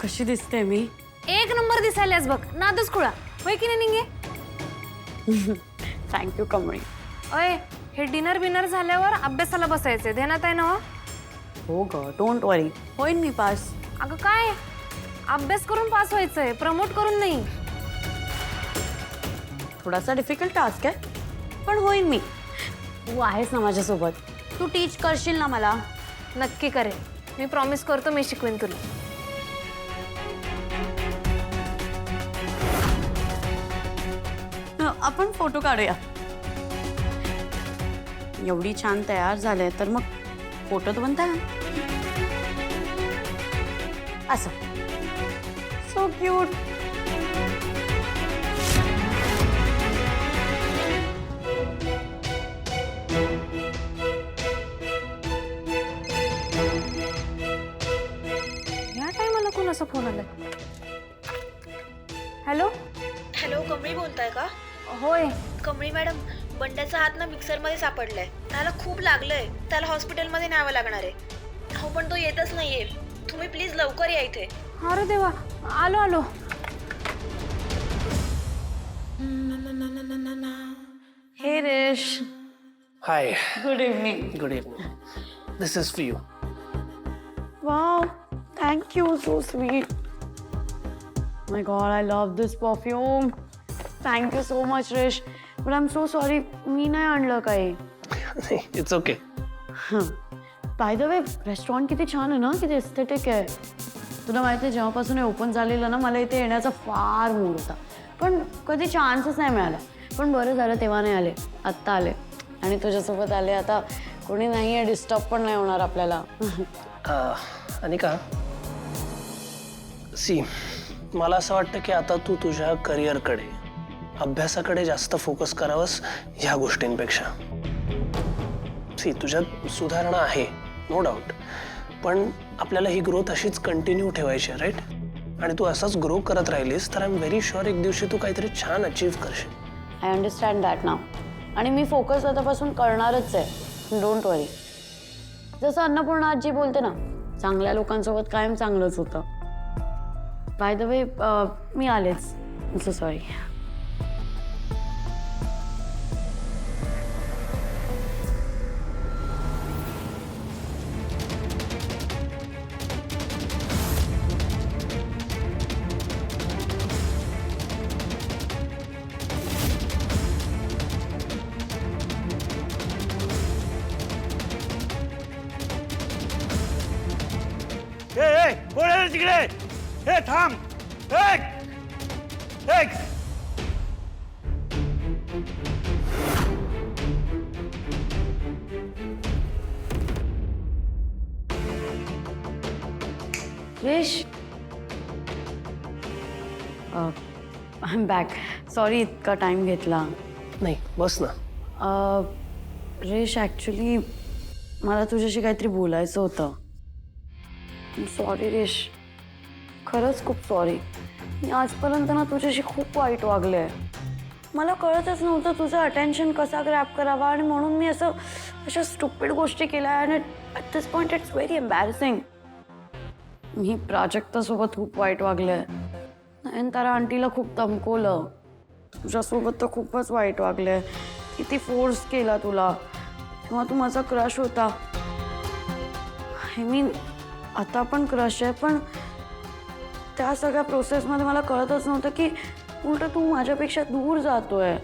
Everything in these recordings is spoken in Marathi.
कशी दिसते मी? एक नंबर दिसायलास बघ. नादच खुळा होय की नाही निघे. थँक्यू कमळी. अय हे डिनर बिनर झाल्यावर अभ्यासाला बसायचे ध्यानात आहे ना हो? हो ग, डोंट वरी, होईन मी पास. अगं काय अभ्यास करून पास व्हायचंय, प्रमोट करून नाही. थोडासा डिफिकल्ट टास्क आहे, पण होईन मी. तू आहेस ना माझ्यासोबत. तू टीच करशील ना मला? नक्की करेन. मी प्रॉमिस करतो, मी शिकवेन तुला. आपण फोटो काढूया. एवढी छान तयार झाले तर मग फोटो तर बनता असं. So cute. या टायमाला कोणाचा फोन आलाय? हॅलो. हॅलो, कमळी बोलताय का? होय. कमळी मॅडम, बंड्याचा हात ना मिक्सरमध्ये सापडलाय. त्याला खूप लागलंय. त्याला हॉस्पिटलमध्ये न्यावं लागणार आहे. हो, पण तो येतच नाहीये. तुम्ही प्लीज लवकर या इथे. अरे देवा, आलो आलो. Hey Resh. Hi. Good evening. Good evening. This is for you. Wow, thank you. So sweet. My god, I love this perfume. Thank you so much Resh. But I am so sorry, मी नाही आणलं काही. It's okay. By the way, restaurant किती छान आहे ना, किती एस्थेटिक आहे. तुला माहिती आहे, जेव्हापासून हे ओपन झालेलं ना, मला इथे येण्याचा फार मूड होता, पण कधी चान्सच नाही मिळाला. पण बरं झालं तेव्हा नाही आले, आत्ता आले आणि तुझ्यासोबत आले. आता कोणी नाही आहे, डिस्टर्ब पण नाही होणार आपल्याला. अनिका, सी, मला असं वाटतं की आता तू तुझ्या करिअरकडे, अभ्यासाकडे जास्त फोकस करावंस ह्या गोष्टींपेक्षा. सी, तुझ्यात सुधारणा आहे, नो डाऊट, पण आपल्याला ही ग्रोथ अशीच कंटिन्यू ठेवायची आहे, राईट? आणि तू असाच ग्रो करत राहिलीस तर आय एम व्हेरी शुअर एक दिवशी तू काहीतरी छान अचीव्ह करशील. I understand that now. आणि मी फोकस आतापासून करणारच आहे. डोंट वरी. जसं अन्नपूर्णा आजी बोलते ना, चांगल्या लोकांसोबत कायम चांगलंच होतं. बाय द वे, मी आलेच. So sorry. कोण आहे तिकडे? हे थांब. रेश, आय एम बॅक. सॉरी इतका टाइम घेतला. नाही, बस ना. रेश, ॲक्च्युली मला तुझ्याशी काहीतरी बोलायचं होतं. सॉरी रेश, खरंच खूप सॉरी. मी आजपर्यंत ना तुझ्याशी खूप वाईट वागले आहे. मला कळतच नव्हतं तुझं अटेन्शन कसा ग्रॅब करावा, आणि म्हणून मी अशा स्टुपिड गोष्टी केल्या. आणि at this point it's very embarrassing. मी प्राजक्तासोबत खूप वाईट वागले आहे. नयनतारा आंटीला खूप धमकवलं. तुझ्यासोबत तर खूपच वाईट वागले. किती फोर्स केला तुला. तेव्हा तू माझा क्रश होता. आय मीन, आता पण क्रश आहे, पण त्या सगळ्या प्रोसेसमध्ये मला कळतच नव्हतं की उलट तू माझ्यापेक्षा दूर जातोय.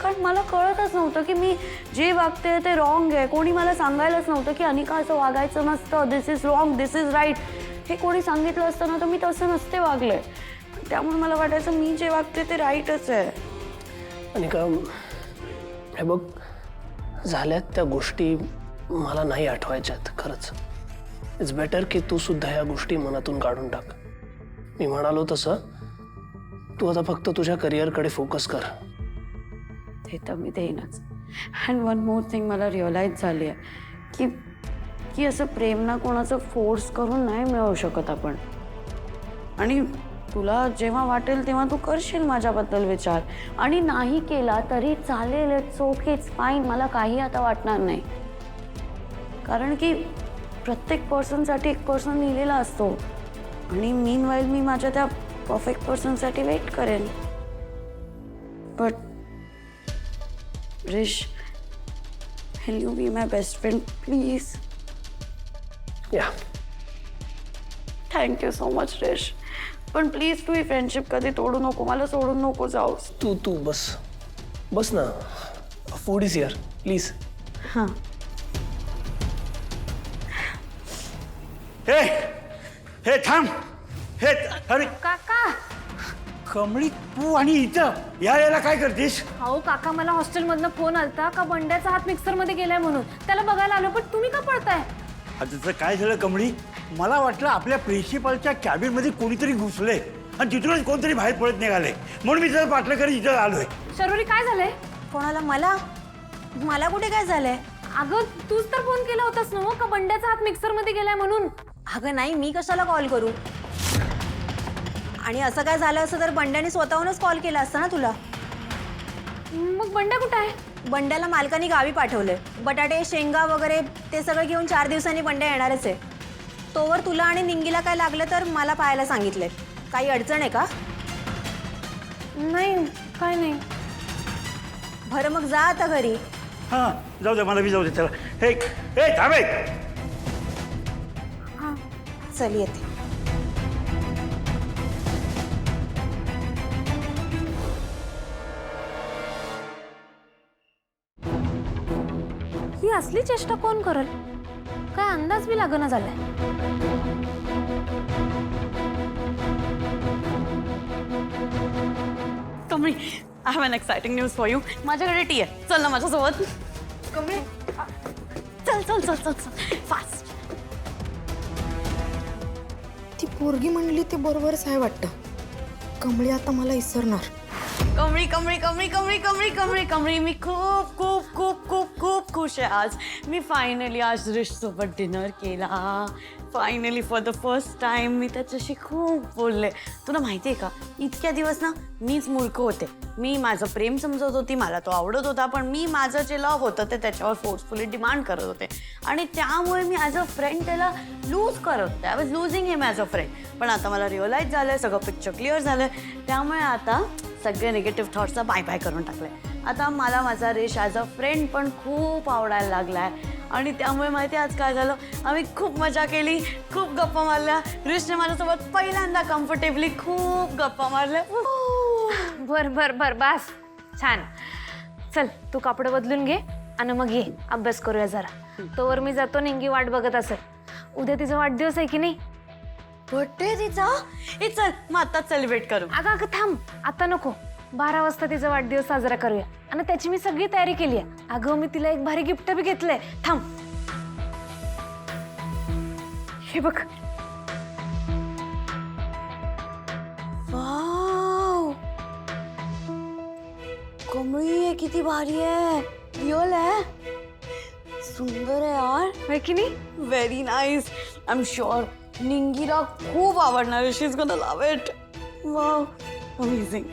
कारण मला कळतच नव्हतं की मी जे वागते ते रॉंग आहे. कोणी मला सांगायलाच नव्हतं की अनिका असं वागायचं नसतं. This is wrong, this is right. हे कोणी सांगितलं असतं ना तर मी तसं नसते वागले. त्यामुळे मला वाटायचं मी जे वागते ते राईटच आहे. अनिका, हे बघ, झाल्यात त्या गोष्टी मला नाही आठवायच्यात. खरंच इट्स बेटर की तू सुद्धा ह्या गोष्टी मनातून काढून टाक. मी म्हणालो तसं तू आता फक्त तुझ्या करिअरकडे फोकस कर. ते तर मी देईनच. अँड वन मोर थिंग मला रिअलाइज झाली आहे की की असं प्रेम ना कोणाचं फोर्स करून नाही मिळवू शकत आपण. आणि तुला जेव्हा वाटेल तेव्हा तू करशील माझ्याबद्दल विचार. आणि नाही केला तरी चालेल. It's okay, it's fine. मला काही आता वाटणार नाही. कारण की प्रत्येक पर्सनसाठी एक पर्सन लिहिलेला असतो. आणि मीनवाईल मी माझ्या त्या परफेक्ट पर्सनसाठी वेट करेन. But Rish, will you be my best friend please? या थँक्यू सो मच रिश. पण प्लीज तू ही फ्रेंडशिप कधी तोडू नको, मला सोडून नको जाऊस. तू बस बस ना. Food is here please. हां. हे हे थांब. हे अरे काका. कमळी, तू आणि इथं या याला काय करतेस? अहो काका, मला हॉस्टेलमधनं फोन आलता का बंड्याचा हात मिक्सरमध्ये गेलाय म्हणून. त्याला बघायला आलो, पण तुम्ही का पळताय? आता तर काय झालं कमळी, मला वाटलं आपल्या प्रिन्सिपलच्या कॅबिनमध्ये कोणीतरी घुसले आणि तिथूनच कोणतरी बाहेर पळत निघाले, म्हणून मी त्याला पाठलं करत इथं आलोय. शर्वरी काय झालंय? कोणाला? मला कुठे काय झालंय? अगं तूच तर फोन केला होतास ना का बंड्याचा हात मिक्सरमध्ये गेलाय म्हणून. अगं नाही, मी कशाला कॉल करू? आणि असं काय झालं असं तर बंड्याने स्वतःहूनच कॉल केला असता ना तुला. मग बंड्या कुठं आहे? बंड्याला मालकाने गावी पाठवलंय. बटाटे, शेंगा वगैरे ते सगळं घेऊन 4 दिवसांनी बंड्या येणारच आहे. तोवर तुला आणि निंगीला काय लागलं तर मला पाहायला सांगितलंय. काही अडचण आहे का? नाही, काय नाही. बरं मग जा आता घरी. हां जाऊ दे, मला बी जाऊ दे. चला हे हे थांबे. चल येते. ही असली चेष्टा कोण करल? काय अंदाज बी लागना झालाय. Kamli, I have an exciting news for you. माझ्याकडे टी आहे, चल ना माझ्यासोबत. कमळी, चल चल चल चल चल फास्ट. ती पोरगी म्हणली ते बरोबरच आहे वाटतं. कमळी आता मला इसरणार. कमळी कमळी कमळी कमळी कमळी कमळी कमळी, मी खूप खूप खूप खूप खूप खुश आहे आज. मी फायनली आज रिश सोबत डिनर केला. Finally for the first time मी त्याच्याशी खूप बोलले. तुला माहिती आहे का, इतक्या दिवस ना मीच मूर्ख होते. मी माझं प्रेम समजत होती, मला तो आवडत होता, पण मी माझं जे लव्ह होतं ते त्याच्यावर फोर्सफुली डिमांड करत होते आणि त्यामुळे मी ॲज अ फ्रेंड त्याला लूज करत होते. I was losing him as a friend. पण आता मला रिअलाईज झालं आहे, सगळं पिक्चर क्लिअर झालं आहे. त्यामुळे आता सगळे निगेटिव्ह थॉट्सला बाय बाय करून टाकले. आता मला माझा रिश ॲज अ फ्रेंड पण खूप आवडायला लागला आहे. आणि त्यामुळे माहिती आज काय झालं, आम्ही खूप मजा केली, खूप गप्पा मारल्या. रिशने माझ्यासोबत पहिल्यांदा कम्फर्टेबली खूप गप्पा मारल्या. बर बर बर बस, छान. चल तू कापड बदलून घे आणि मग ये अभ्यास करूया जरा. तोवर मी जातो, निंगी वाट बघत असेल. उद्या तिचा वाढदिवस आहे की नाही? बर्थडे तिचा? हे चल मग आताच सेलिब्रेट करू. अगं अगं थांब, आता नको. 12 वाजता तिचा वाढदिवस साजरा करूया. आणि त्याची मी सगळी तयारी केली आहे. अगं मी तिला एक भारी गिफ्ट बी घेतलंय. थांब, हे बघ. वाव, कमळी हे किती भारी आहे. रिअल आहे, सुंदर आहे यार. होय की नाही? Very nice. I am sure निंगीला खूप आवडणार. She is gonna love it. Wow, amazing.